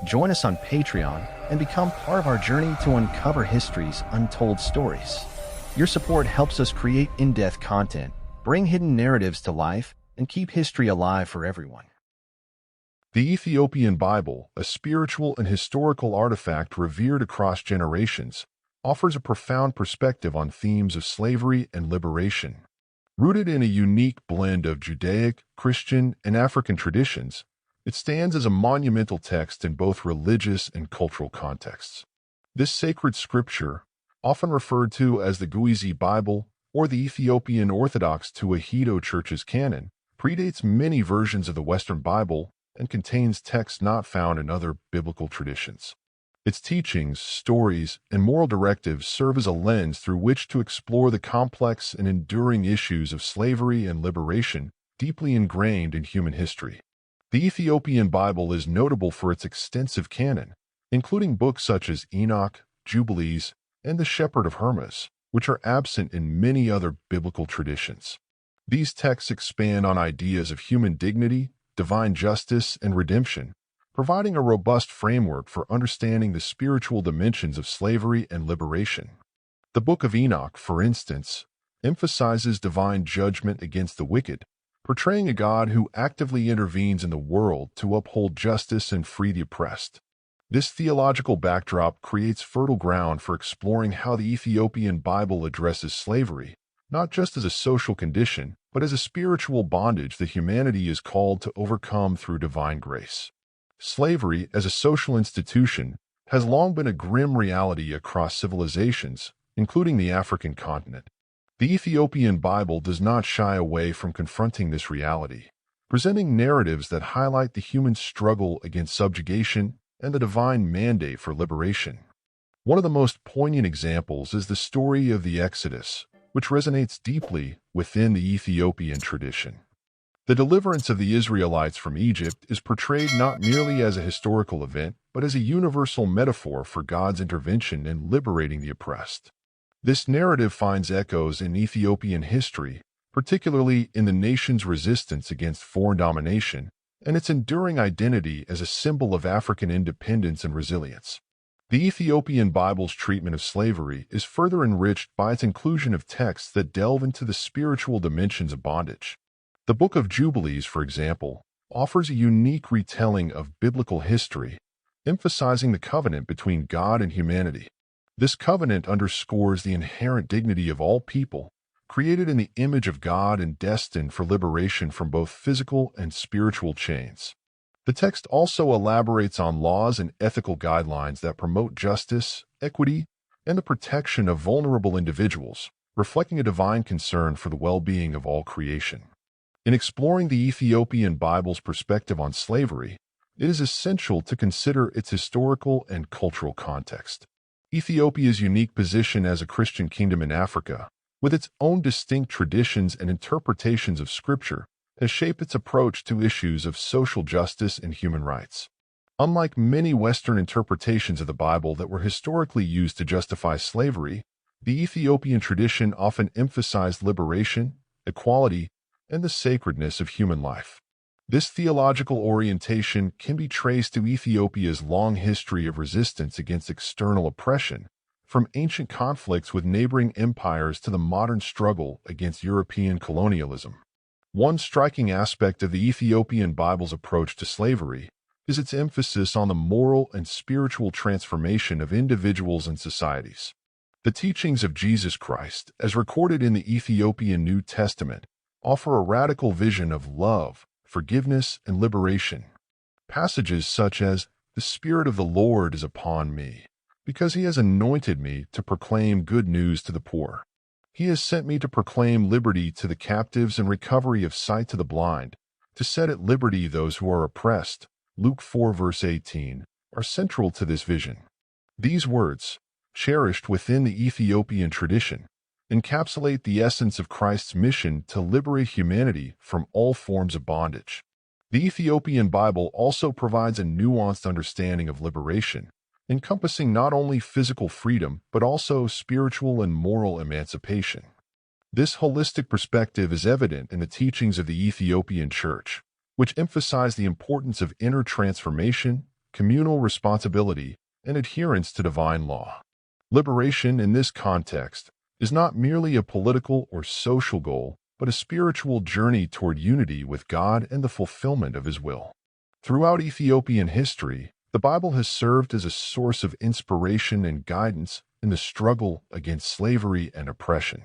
Join us on Patreon and become part of our journey to uncover history's untold stories. Your support helps us create in-depth content, bring hidden narratives to life, and keep history alive for everyone. The Ethiopian Bible, a spiritual and historical artifact revered across generations, offers a profound perspective on themes of slavery and liberation. Rooted in a unique blend of Judaic, Christian, and African traditions, it stands as a monumental text in both religious and cultural contexts. This sacred scripture, often referred to as the Guizi Bible or the Ethiopian Orthodox Tewahedo Church's canon, predates many versions of the Western Bible and contains texts not found in other biblical traditions. Its teachings, stories, and moral directives serve as a lens through which to explore the complex and enduring issues of slavery and liberation deeply ingrained in human history. The Ethiopian Bible is notable for its extensive canon, including books such as Enoch, Jubilees, and the Shepherd of Hermas, which are absent in many other biblical traditions. These texts expand on ideas of human dignity, divine justice, and redemption, providing a robust framework for understanding the spiritual dimensions of slavery and liberation. The Book of Enoch, for instance, emphasizes divine judgment against the wicked, portraying a God who actively intervenes in the world to uphold justice and free the oppressed. This theological backdrop creates fertile ground for exploring how the Ethiopian Bible addresses slavery, not just as a social condition, but as a spiritual bondage that humanity is called to overcome through divine grace. Slavery, as a social institution, has long been a grim reality across civilizations, including the African continent. The Ethiopian Bible does not shy away from confronting this reality, presenting narratives that highlight the human struggle against subjugation and the divine mandate for liberation. One of the most poignant examples is the story of the Exodus, which resonates deeply within the Ethiopian tradition. The deliverance of the Israelites from Egypt is portrayed not merely as a historical event, but as a universal metaphor for God's intervention in liberating the oppressed. This narrative finds echoes in Ethiopian history, particularly in the nation's resistance against foreign domination and its enduring identity as a symbol of African independence and resilience. The Ethiopian Bible's treatment of slavery is further enriched by its inclusion of texts that delve into the spiritual dimensions of bondage. The Book of Jubilees, for example, offers a unique retelling of biblical history, emphasizing the covenant between God and humanity. This covenant underscores the inherent dignity of all people, created in the image of God and destined for liberation from both physical and spiritual chains. The text also elaborates on laws and ethical guidelines that promote justice, equity, and the protection of vulnerable individuals, reflecting a divine concern for the well-being of all creation. In exploring the Ethiopian Bible's perspective on slavery, it is essential to consider its historical and cultural context. Ethiopia's unique position as a Christian kingdom in Africa, with its own distinct traditions and interpretations of Scripture, has shaped its approach to issues of social justice and human rights. Unlike many Western interpretations of the Bible that were historically used to justify slavery, the Ethiopian tradition often emphasized liberation, equality, and the sacredness of human life. This theological orientation can be traced to Ethiopia's long history of resistance against external oppression, from ancient conflicts with neighboring empires to the modern struggle against European colonialism. One striking aspect of the Ethiopian Bible's approach to slavery is its emphasis on the moral and spiritual transformation of individuals and societies. The teachings of Jesus Christ, as recorded in the Ethiopian New Testament, offer a radical vision of love, forgiveness, and liberation. Passages such as, "The Spirit of the Lord is upon me, because He has anointed me to proclaim good news to the poor. He has sent me to proclaim liberty to the captives and recovery of sight to the blind, to set at liberty those who are oppressed," Luke 4 verse 18, are central to this vision. These words, cherished within the Ethiopian tradition, encapsulate the essence of Christ's mission to liberate humanity from all forms of bondage. The Ethiopian Bible also provides a nuanced understanding of liberation, encompassing not only physical freedom but also spiritual and moral emancipation. This holistic perspective is evident in the teachings of the Ethiopian Church, which emphasize the importance of inner transformation, communal responsibility, and adherence to divine law. Liberation in this context is not merely a political or social goal, but a spiritual journey toward unity with God and the fulfillment of His will. Throughout Ethiopian history, the Bible has served as a source of inspiration and guidance in the struggle against slavery and oppression.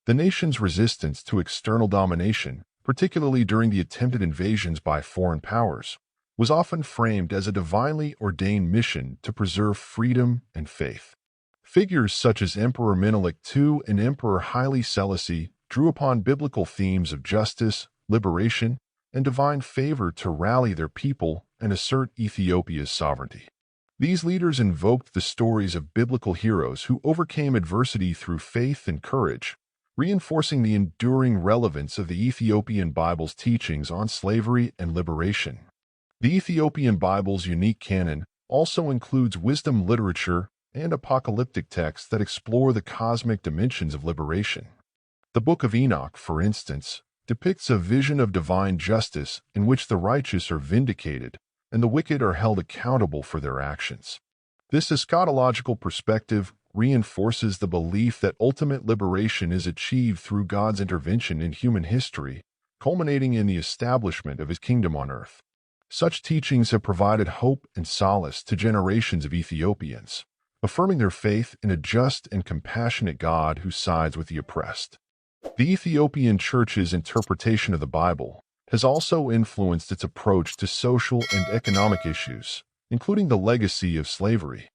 The nation's resistance to external domination, particularly during the attempted invasions by foreign powers, was often framed as a divinely ordained mission to preserve freedom and faith. Figures such as Emperor Menelik II and Emperor Haile Selassie drew upon biblical themes of justice, liberation, and divine favor to rally their people and assert Ethiopia's sovereignty. These leaders invoked the stories of biblical heroes who overcame adversity through faith and courage, reinforcing the enduring relevance of the Ethiopian Bible's teachings on slavery and liberation. The Ethiopian Bible's unique canon also includes wisdom literature and apocalyptic texts that explore the cosmic dimensions of liberation. The Book of Enoch, for instance, depicts a vision of divine justice in which the righteous are vindicated and the wicked are held accountable for their actions. This eschatological perspective reinforces the belief that ultimate liberation is achieved through God's intervention in human history, culminating in the establishment of His kingdom on earth. Such teachings have provided hope and solace to generations of Ethiopians, affirming their faith in a just and compassionate God who sides with the oppressed. The Ethiopian Church's interpretation of the Bible has also influenced its approach to social and economic issues, including the legacy of slavery.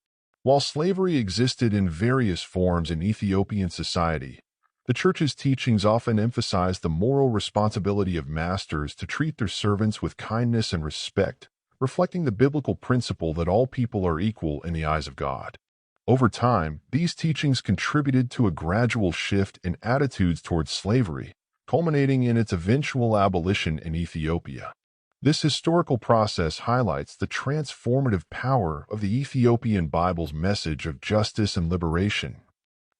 While slavery existed in various forms in Ethiopian society, the Church's teachings often emphasize the moral responsibility of masters to treat their servants with kindness and respect, reflecting the biblical principle that all people are equal in the eyes of God. Over time, these teachings contributed to a gradual shift in attitudes towards slavery, culminating in its eventual abolition in Ethiopia. This historical process highlights the transformative power of the Ethiopian Bible's message of justice and liberation.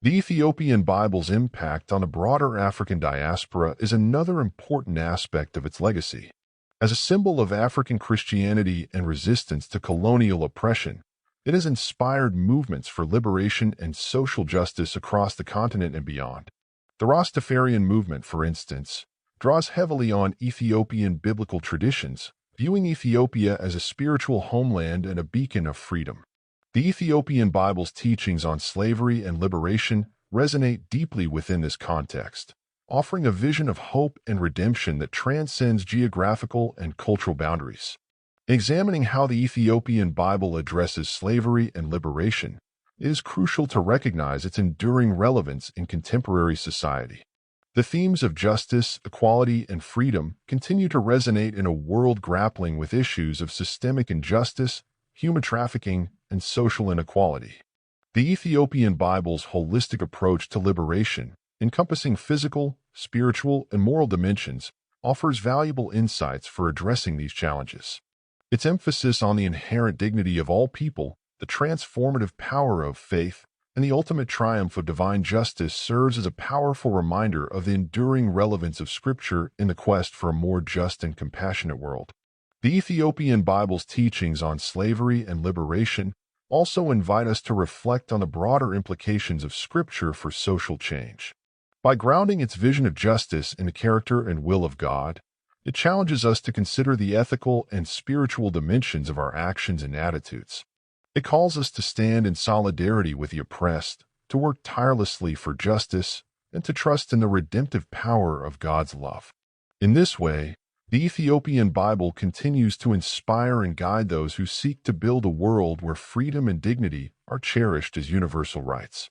The Ethiopian Bible's impact on the broader African diaspora is another important aspect of its legacy. As a symbol of African Christianity and resistance to colonial oppression, it has inspired movements for liberation and social justice across the continent and beyond. The Rastafarian movement, for instance, draws heavily on Ethiopian biblical traditions, viewing Ethiopia as a spiritual homeland and a beacon of freedom. The Ethiopian Bible's teachings on slavery and liberation resonate deeply within this context, offering a vision of hope and redemption that transcends geographical and cultural boundaries. Examining how the Ethiopian Bible addresses slavery and liberation, it is crucial to recognize its enduring relevance in contemporary society. The themes of justice, equality, and freedom continue to resonate in a world grappling with issues of systemic injustice, human trafficking, and social inequality. The Ethiopian Bible's holistic approach to liberation, encompassing physical, spiritual, and moral dimensions, offers valuable insights for addressing these challenges. Its emphasis on the inherent dignity of all people, the transformative power of faith, and the ultimate triumph of divine justice serves as a powerful reminder of the enduring relevance of Scripture in the quest for a more just and compassionate world. The Ethiopian Bible's teachings on slavery and liberation also invite us to reflect on the broader implications of Scripture for social change. By grounding its vision of justice in the character and will of God, it challenges us to consider the ethical and spiritual dimensions of our actions and attitudes. It calls us to stand in solidarity with the oppressed, to work tirelessly for justice, and to trust in the redemptive power of God's love. In this way, the Ethiopian Bible continues to inspire and guide those who seek to build a world where freedom and dignity are cherished as universal rights.